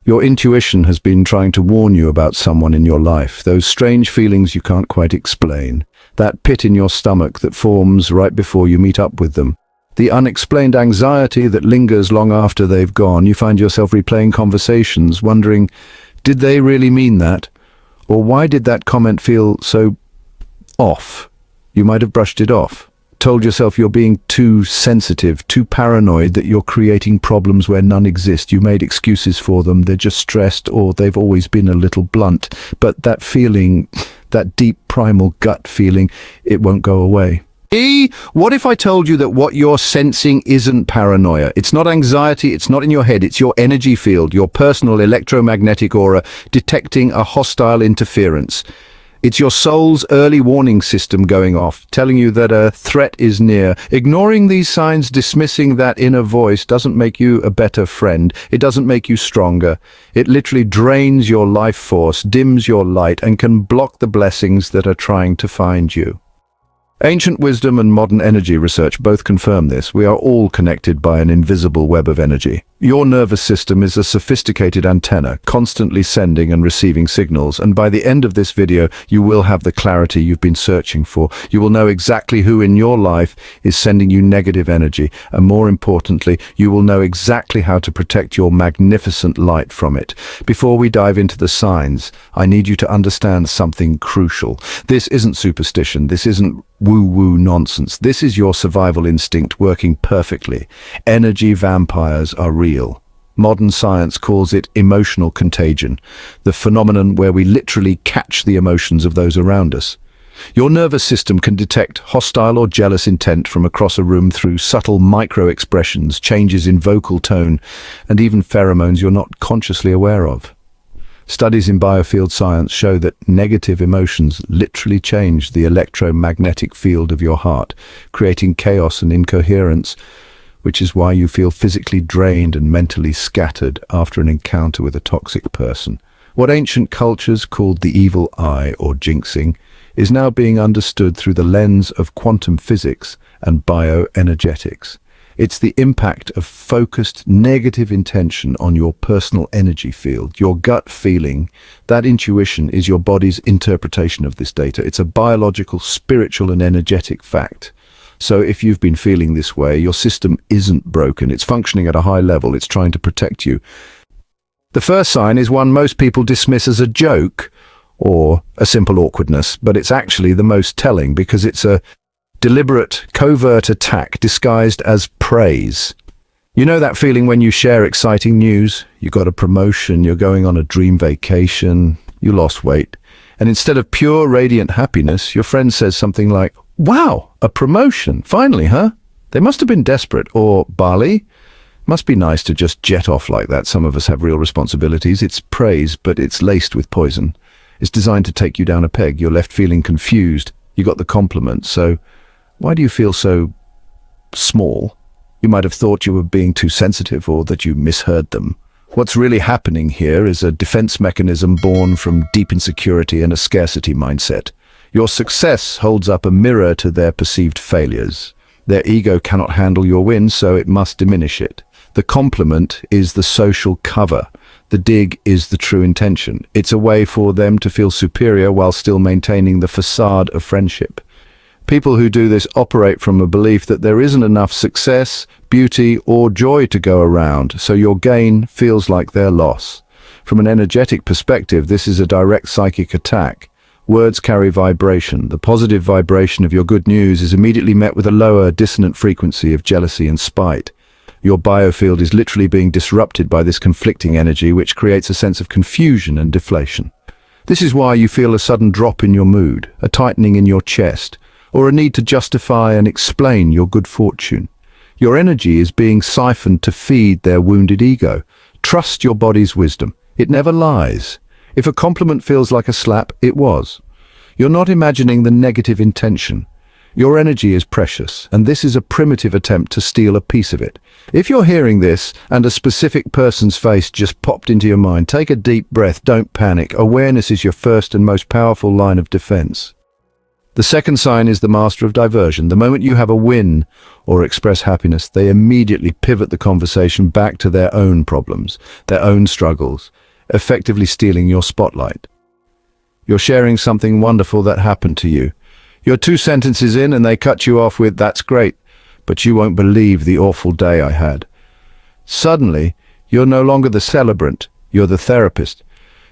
Your intuition has been trying to warn you about someone in your life, those strange feelings you can't quite explain, that pit in your stomach that forms right before you meet up with them, the unexplained anxiety that lingers long after they've gone. You find yourself replaying conversations, wondering, did they really mean that? Or why did that comment feel so off? You might have brushed it off, told yourself you're being too sensitive, too paranoid, that you're creating problems where none exist. You made excuses for them, they're just stressed, or they've always been a little blunt. But that feeling, that deep primal gut feeling, it won't go away. What if I told you that what you're sensing isn't paranoia? It's not anxiety, it's not in your head, it's your energy field, your personal electromagnetic aura detecting a hostile interference. It's your soul's early warning system going off, telling you that a threat is near. Ignoring these signs, dismissing that inner voice, doesn't make you a better friend. It doesn't make you stronger. It literally drains your life force, dims your light, and can block the blessings that are trying to find you. Ancient wisdom and modern energy research both confirm this. We are all connected by an invisible web of energy. Your nervous system is a sophisticated antenna, constantly sending and receiving signals, and by the end of this video, you will have the clarity you've been searching for. You will know exactly who in your life is sending you negative energy, and more importantly, you will know exactly how to protect your magnificent light from it. Before we dive into the signs, I need you to understand something crucial. This isn't superstition, this isn't woo-woo nonsense. This is your survival instinct working perfectly. Energy vampires are real. Modern science calls it emotional contagion, the phenomenon where we literally catch the emotions of those around us. Your nervous system can detect hostile or jealous intent from across a room through subtle micro-expressions, changes in vocal tone, and even pheromones you're not consciously aware of. Studies in biofield science show that negative emotions literally change the electromagnetic field of your heart, creating chaos and incoherence, which is why you feel physically drained and mentally scattered after an encounter with a toxic person. What ancient cultures called the evil eye, or jinxing, is now being understood through the lens of quantum physics and bioenergetics. It's the impact of focused negative intention on your personal energy field, your gut feeling. That intuition is your body's interpretation of this data. It's a biological, spiritual, and energetic fact. So if you've been feeling this way, your system isn't broken. It's functioning at a high level. It's trying to protect you. The first sign is one most people dismiss as a joke or a simple awkwardness, but it's actually the most telling because it's a deliberate, covert attack disguised as praise. You know that feeling when you share exciting news? You got a promotion, you're going on a dream vacation, you lost weight, and instead of pure radiant happiness, your friend says something like, "Wow, a promotion, finally, huh? They must have been desperate," or "Bali, must be nice to just jet off like that. Some of us have real responsibilities." It's praise, but it's laced with poison. It's designed to take you down a peg. You're left feeling confused. You got the compliment, so why do you feel so small? You might have thought you were being too sensitive or that you misheard them. What's really happening here is a defense mechanism born from deep insecurity and a scarcity mindset. Your success holds up a mirror to their perceived failures. Their ego cannot handle your win, so it must diminish it. The compliment is the social cover. The dig is the true intention. It's a way for them to feel superior while still maintaining the facade of friendship. People who do this operate from a belief that there isn't enough success, beauty, or joy to go around, so your gain feels like their loss. From an energetic perspective, this is a direct psychic attack. Words carry vibration. The positive vibration of your good news is immediately met with a lower, dissonant frequency of jealousy and spite. Your biofield is literally being disrupted by this conflicting energy, which creates a sense of confusion and deflation. This is why you feel a sudden drop in your mood, a tightening in your chest, or a need to justify and explain your good fortune. Your energy is being siphoned to feed their wounded ego. Trust your body's wisdom. It never lies. If a compliment feels like a slap, it was. You're not imagining the negative intention. Your energy is precious, and this is a primitive attempt to steal a piece of it. If you're hearing this and a specific person's face just popped into your mind, take a deep breath, don't panic. Awareness is your first and most powerful line of defense. The second sign is the master of diversion. The moment you have a win or express happiness, they immediately pivot the conversation back to their own problems, their own struggles, effectively stealing your spotlight. You're sharing something wonderful that happened to you. You're 2 sentences in and they cut you off with, "That's great, but you won't believe the awful day I had." Suddenly, you're no longer the celebrant, you're the therapist.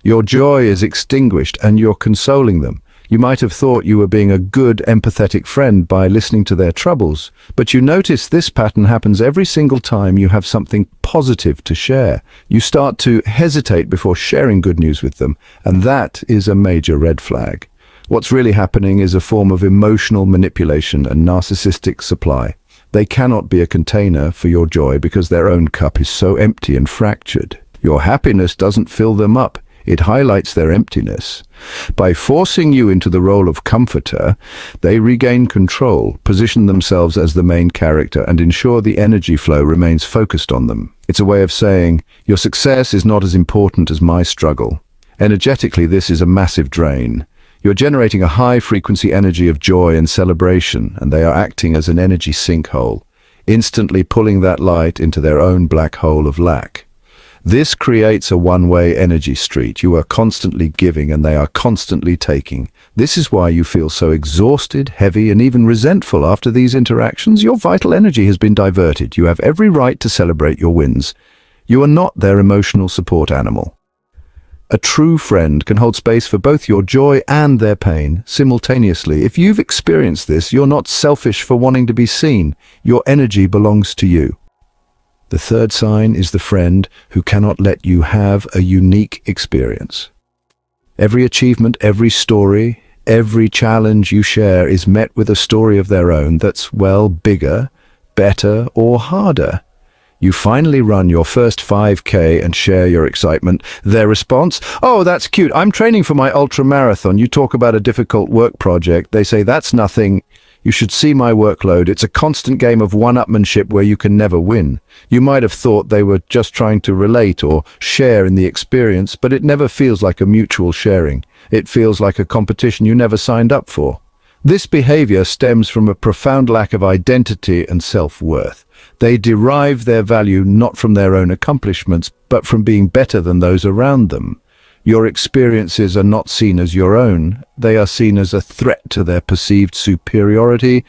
Your joy is extinguished and you're consoling them. You might have thought you were being a good, empathetic friend by listening to their troubles, but you notice this pattern happens every single time you have something positive to share. You start to hesitate before sharing good news with them, and that is a major red flag. What's really happening is a form of emotional manipulation and narcissistic supply. They cannot be a container for your joy because their own cup is so empty and fractured. Your happiness doesn't fill them up. It highlights their emptiness. By forcing you into the role of comforter, they regain control, position themselves as the main character, and ensure the energy flow remains focused on them. It's a way of saying, your success is not as important as my struggle. Energetically, this is a massive drain. You're generating a high-frequency energy of joy and celebration, and they are acting as an energy sinkhole, instantly pulling that light into their own black hole of lack. This creates a one-way energy street. You are constantly giving and they are constantly taking. This is why you feel so exhausted, heavy, and even resentful after these interactions. Your vital energy has been diverted. You have every right to celebrate your wins. You are not their emotional support animal. A true friend can hold space for both your joy and their pain simultaneously. If you've experienced this, you're not selfish for wanting to be seen. Your energy belongs to you. The third sign is the friend who cannot let you have a unique experience. Every achievement, every story, every challenge you share is met with a story of their own that's, well, bigger, better, or harder. You finally run your first 5K and share your excitement. Their response? "Oh, that's cute. I'm training for my ultra marathon." You talk about a difficult work project. They say, "That's nothing. You should see my workload. It's a constant game of one-upmanship where you can never win." You might have thought they were just trying to relate or share in the experience, but it never feels like a mutual sharing. It feels like a competition you never signed up for. This behavior stems from a profound lack of identity and self-worth. They derive their value not from their own accomplishments, but from being better than those around them. Your experiences are not seen as your own. They are seen as a threat to their perceived superiority.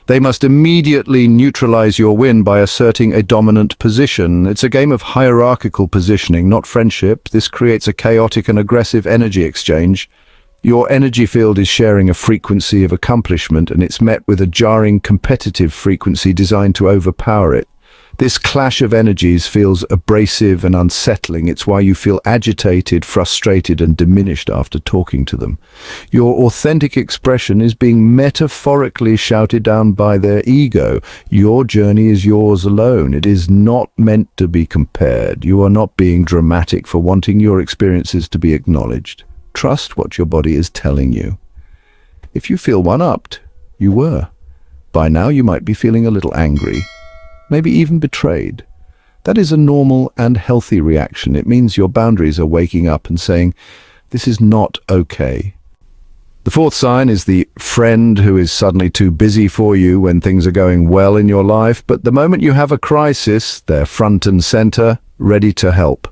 They must immediately neutralize your win by asserting a dominant position. It's a game of hierarchical positioning, not friendship. This creates a chaotic and aggressive energy exchange. Your energy field is sharing a frequency of accomplishment, and it's met with a jarring competitive frequency designed to overpower it. This clash of energies feels abrasive and unsettling. It's why you feel agitated, frustrated, and diminished after talking to them. Your authentic expression is being metaphorically shouted down by their ego. Your journey is yours alone. It is not meant to be compared. You are not being dramatic for wanting your experiences to be acknowledged. Trust what your body is telling you. If you feel one-upped, you were. By now you might be feeling a little angry, maybe even betrayed. That is a normal and healthy reaction. It means your boundaries are waking up and saying, "This is not okay." The fourth sign is the friend who is suddenly too busy for you when things are going well in your life, but the moment you have a crisis, they're front and center, ready to help.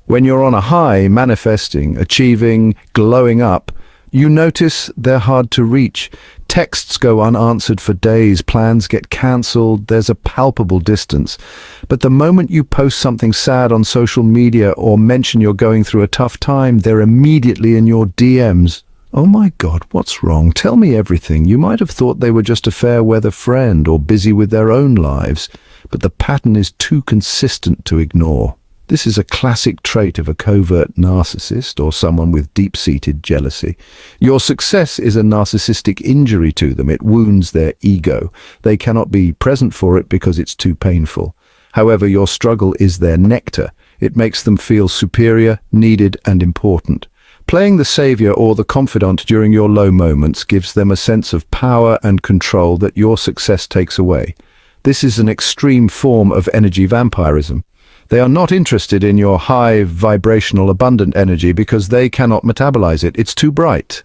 When you're on a high, manifesting, achieving, glowing up, you notice they're hard to reach. Texts go unanswered for days, plans get cancelled, there's a palpable distance. But the moment you post something sad on social media or mention you're going through a tough time, they're immediately in your DMs. "Oh my God, what's wrong? Tell me everything." You might have thought they were just a fair weather friend or busy with their own lives, but the pattern is too consistent to ignore. This is a classic trait of a covert narcissist or someone with deep-seated jealousy. Your success is a narcissistic injury to them. It wounds their ego. They cannot be present for it because it's too painful. However, your struggle is their nectar. It makes them feel superior, needed, and important. Playing the savior or the confidant during your low moments gives them a sense of power and control that your success takes away. This is an extreme form of energy vampirism. They are not interested in your high, vibrational, abundant energy because they cannot metabolize it. It's too bright.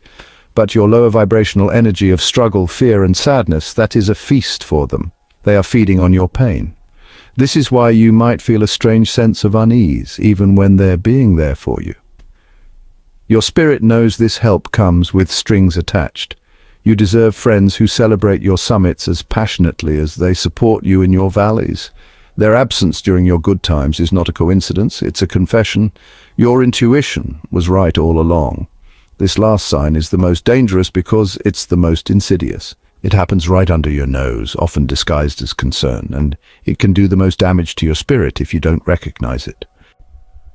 but your lower vibrational energy of struggle, fear and sadness, that is a feast for them. They are feeding on your pain. This is why you might feel a strange sense of unease, even when they're being there for you. Your spirit knows this help comes with strings attached. You deserve friends who celebrate your summits as passionately as they support you in your valleys. Their absence during your good times is not a coincidence, it's a confession. Your intuition was right all along. This last sign is the most dangerous because it's the most insidious. It happens right under your nose, often disguised as concern, and it can do the most damage to your spirit if you don't recognize it.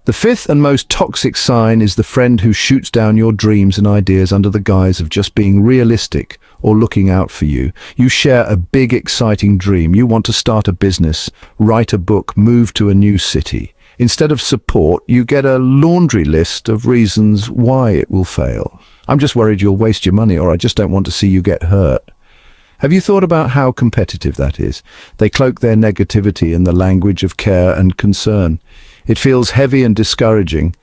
The fifth and most toxic sign is the friend who shoots down your dreams and ideas under the guise of just being realistic or looking out for you. You share a big, exciting dream. You want to start a business, write a book, move to a new city. Instead of support, you get a laundry list of reasons why it will fail. I'm just worried you'll waste your money, or I just don't want to see you get hurt. Have you thought about how competitive that is? They cloak their negativity in the language of care and concern. It feels heavy and discouraging.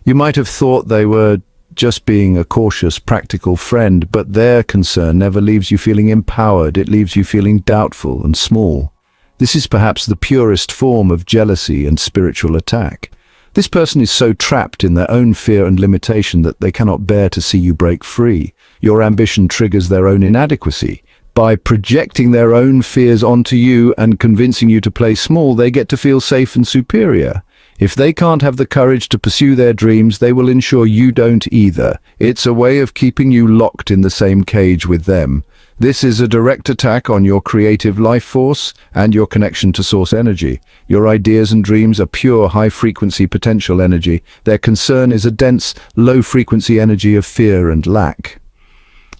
You might have thought they were just being a cautious, practical friend, but their concern never leaves you feeling empowered. It leaves you feeling doubtful and small. This is perhaps the purest form of jealousy and spiritual attack. This person is so trapped in their own fear and limitation that they cannot bear to see you break free. Your ambition triggers their own inadequacy. By projecting their own fears onto you and convincing you to play small, they get to feel safe and superior. If they can't have the courage to pursue their dreams, they will ensure you don't either. It's a way of keeping you locked in the same cage with them. This is a direct attack on your creative life force and your connection to source energy. Your ideas and dreams are pure, high-frequency potential energy. Their concern is a dense, low-frequency energy of fear and lack.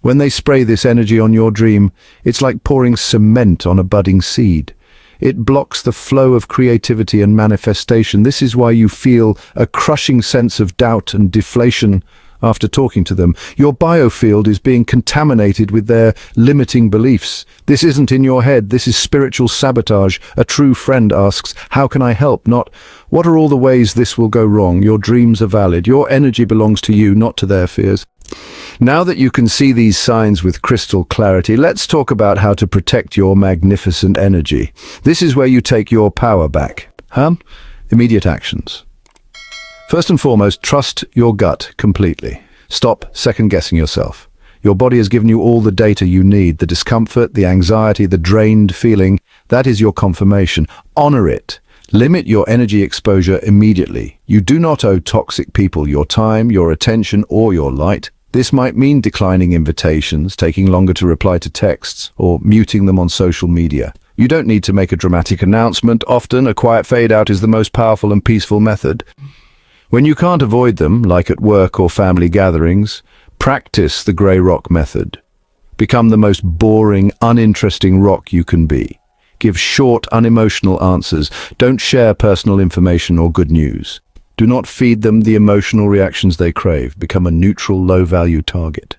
When they spray this energy on your dream, it's like pouring cement on a budding seed. It blocks the flow of creativity and manifestation. This is why you feel a crushing sense of doubt and deflation after talking to them. Your biofield is being contaminated with their limiting beliefs. This isn't in your head, this is spiritual sabotage. A true friend asks, how can I help? Not, what are all the ways this will go wrong? Your dreams are valid. Your energy belongs to you, not to their fears. Now that you can see these signs with crystal clarity, let's talk about how to protect your magnificent energy. This is where you take your power back. Immediate actions. First and foremost, trust your gut completely. Stop second-guessing yourself. Your body has given you all the data you need, the discomfort, the anxiety, the drained feeling. That is your confirmation. Honor it. Limit your energy exposure immediately. You do not owe toxic people your time, your attention, or your light. This might mean declining invitations, taking longer to reply to texts, or muting them on social media. You don't need to make a dramatic announcement. Often, a quiet fade-out is the most powerful and peaceful method. When you can't avoid them, like at work or family gatherings, practice the grey rock method. Become the most boring, uninteresting rock you can be. Give short, unemotional answers. Don't share personal information or good news. Do not feed them the emotional reactions they crave. Become a neutral, low-value target.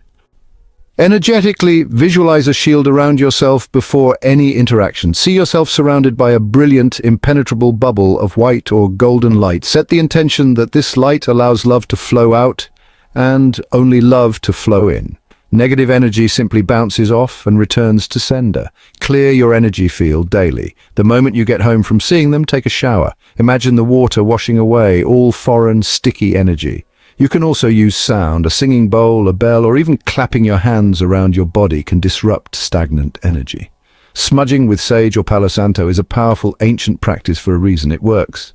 Energetically, visualize a shield around yourself before any interaction. See yourself surrounded by a brilliant, impenetrable bubble of white or golden light. Set the intention that this light allows love to flow out and only love to flow in. Negative energy simply bounces off and returns to sender. Clear your energy field daily. The moment you get home from seeing them, take a shower. Imagine the water washing away all foreign, sticky energy. You can also use sound. A singing bowl, a bell, or even clapping your hands around your body can disrupt stagnant energy. Smudging with sage or Palo Santo is a powerful ancient practice for a reason. It works.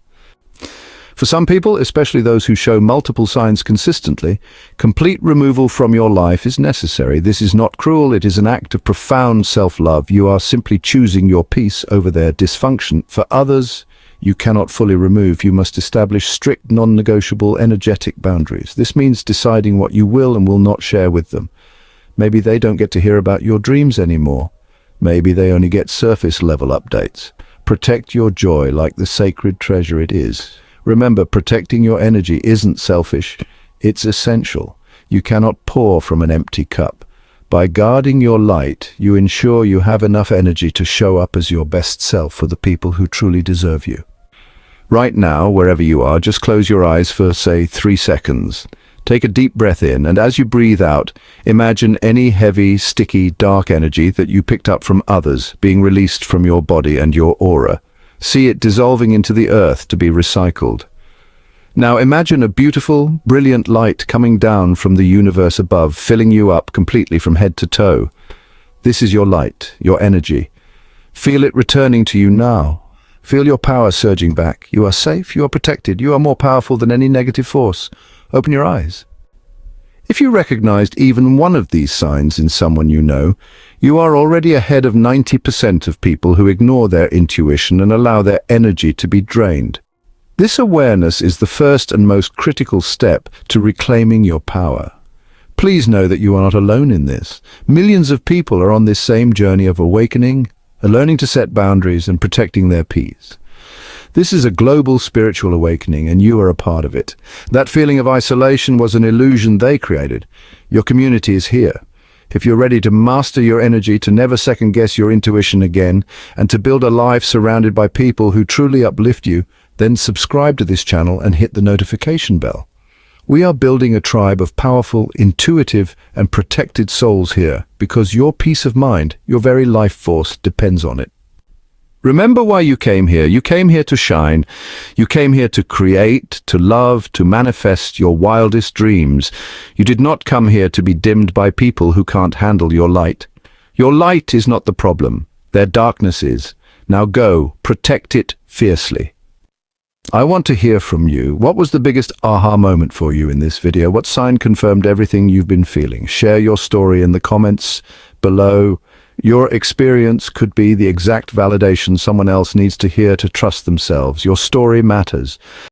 For some people, especially those who show multiple signs consistently, complete removal from your life is necessary. This is not cruel, it is an act of profound self-love. You are simply choosing your peace over their dysfunction. For others, you cannot fully remove. You must establish strict, non-negotiable, energetic boundaries. This means deciding what you will and will not share with them. Maybe they don't get to hear about your dreams anymore. Maybe they only get surface-level updates. Protect your joy like the sacred treasure it is. Remember, protecting your energy isn't selfish, it's essential. You cannot pour from an empty cup. By guarding your light, you ensure you have enough energy to show up as your best self for the people who truly deserve you. Right now, wherever you are, just close your eyes for, say, 3 seconds. Take a deep breath in, and as you breathe out, imagine any heavy, sticky, dark energy that you picked up from others being released from your body and your aura. See it dissolving into the earth to be recycled. Now imagine a beautiful, brilliant light coming down from the universe above, filling you up completely from head to toe. This is your light, your energy. Feel it returning to you now. Feel your power surging back. You are safe, you are protected, you are more powerful than any negative force. Open your eyes. If you recognized even one of these signs in someone you know, you are already ahead of 90% of people who ignore their intuition and allow their energy to be drained. This awareness is the first and most critical step to reclaiming your power. Please know that you are not alone in this. Millions of people are on this same journey of awakening, learning to set boundaries and protecting their peace. This is a global spiritual awakening, and you are a part of it. That feeling of isolation was an illusion they created. Your community is here. If you're ready to master your energy, to never second-guess your intuition again, and to build a life surrounded by people who truly uplift you, then subscribe to this channel and hit the notification bell. We are building a tribe of powerful, intuitive, and protected souls here, because your peace of mind, your very life force, depends on it. Remember why you came here. You came here to shine. You came here to create, to love, to manifest your wildest dreams. You did not come here to be dimmed by people who can't handle your light. Your light is not the problem. Their darkness is. Now go, protect it fiercely. I want to hear from you. What was the biggest aha moment for you in this video? What sign confirmed everything you've been feeling? Share your story in the comments below. Your experience could be the exact validation someone else needs to hear to trust themselves. Your story matters.